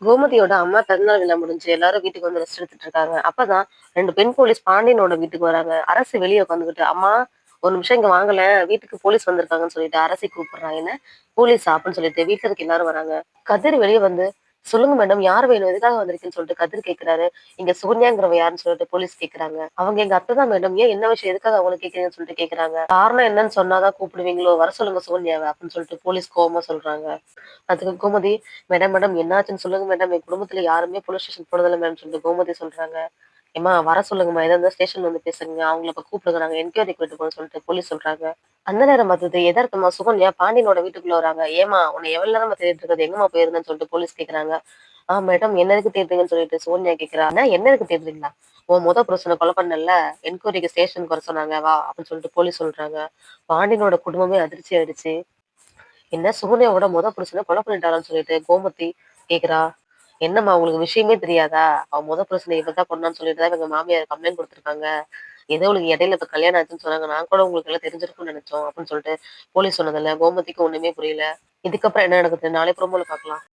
கோமதியோட அம்மா பிறந்தநாள் விழா முடிஞ்சு எல்லாரும் வீட்டுக்கு வந்து ரெஸ்ட் எடுத்துட்டு இருக்காங்க. அப்பதான் 2 பெண் போலீஸ் பாண்டியனோட வீட்டுக்கு வராங்க. அரசி வெளிய உட்காந்துக்கிட்டு, "அம்மா ஒரு நிமிஷம் இங்க வாங்களேன். வீட்டுக்கு போலீஸ் வந்திருக்காங்கன்னு" சொல்லிட்டு அரசி கூப்பிடுறாங்க. என்ன போலீஸா? அப்படின்னு சொல்லிட்டு வீட்ல இருக்க எல்லாரும் வராங்க. கதிர் வெளிய வந்து, "சொல்லுங்க மேடம் யார் வேணும்? எதுக்காக வந்திருக்கீங்கன்னு" சொல்லிட்டு கதிர் கேட்கிறாரு. "இங்க சோனியாங்கிறவ யாருன்னு" சொல்லிட்டு போலீஸ் கேட்கறாங்க. அவங்க எங்க அத்தை தான் மேடம். ஏன் என்ன விஷயம்? எதுக்காக அவங்கள கேட்கிறீங்கன்னு சொல்லிட்டு கேட்கறாங்க. காரணம் என்னன்னு சொன்னா தான் கூப்பிடுவீங்களோ? வர சொல்லுங்க சோனியாவ அப்படின்னு சொல்லிட்டு போலீஸ் கோவமா சொல்றாங்க. அதுக்கு கோமதி, "மேடம் மேடம் என்னாச்சுன்னு சொல்லுங்க மேடம். என் குடும்பத்துல யாருமே போலீஸ் ஸ்டேஷன் போனதில்ல மேம்ன்னு" சொல்லிட்டு கோமதி சொல்றாங்க. "ஏம்மா வர சொல்லுங்கம்மா. எதா இருந்தாலும் ஸ்டேஷன்ல வந்து பேசுங்க. அவங்கள இப்ப கூப்பிடுங்க. நாங்க என்கொயரிக்கு கூட்டிட்டு போறோம்ன்னு" சொல்லிட்டு போலீஸ் சொல்றாங்க. அந்த நேரம் பார்த்துட்டு எதார்த்தமா சுகன்யா பாண்டியனோட வீட்டுக்குள்ள வராங்க. "ஏம்மா உன்னை எவ்வளவு நேரமா தேடிட்டு இருக்கிறது? எங்கம்மா போயிருந்தன்னு" சொல்லிட்டு போலீஸ் கேட்கறாங்க. மேடம் என்ன எதுக்கு தேடுறீங்கன்னு" சொல்லிட்டு சோனியா கேட்கிறா. என்ன எதுக்கு தேடுறீங்களா? உன் புருஷன கொலை பண்ணல்ல, என்கொயரிக்கு ஸ்டேஷனுக்கு வர சொன்னாங்க. வா" அப்படின்னு சொல்லிட்டு போலீஸ் சொல்றாங்க. பாண்டியனோட குடும்பமே அதிர்ச்சி ஆயிடுச்சு. என்ன சுகன்யாவோட புருஷன கொலை பண்ணிட்டாளான்னு சொல்லிட்டு கோமதி கேக்குறா. "என்னம்மா உங்களுக்கு விஷயமே தெரியாதா? அவ புருஷன இவ தான் கொன்னான்னு சொல்லிட்டு தான் எங்க மாமியார் கம்ப்ளைண்ட் குடுத்துருக்காங்க. ஏதோ உங்களுக்கு இடையில இப்ப கல்யாணம் ஆச்சுன்னு சொன்னாங்க. நான் கூட உங்களுக்கு எல்லாம் தெரிஞ்சிருக்கும்னு நெனச்சோம்" அப்படின்னு சொல்லிட்டு போலீஸ் சொன்னதுல கோமதிக்கு ஒண்ணுமே புரியல. இதுக்கப்புறம் என்ன நடக்குது? நாளை ப்ரோமோல பார்க்கலாம்.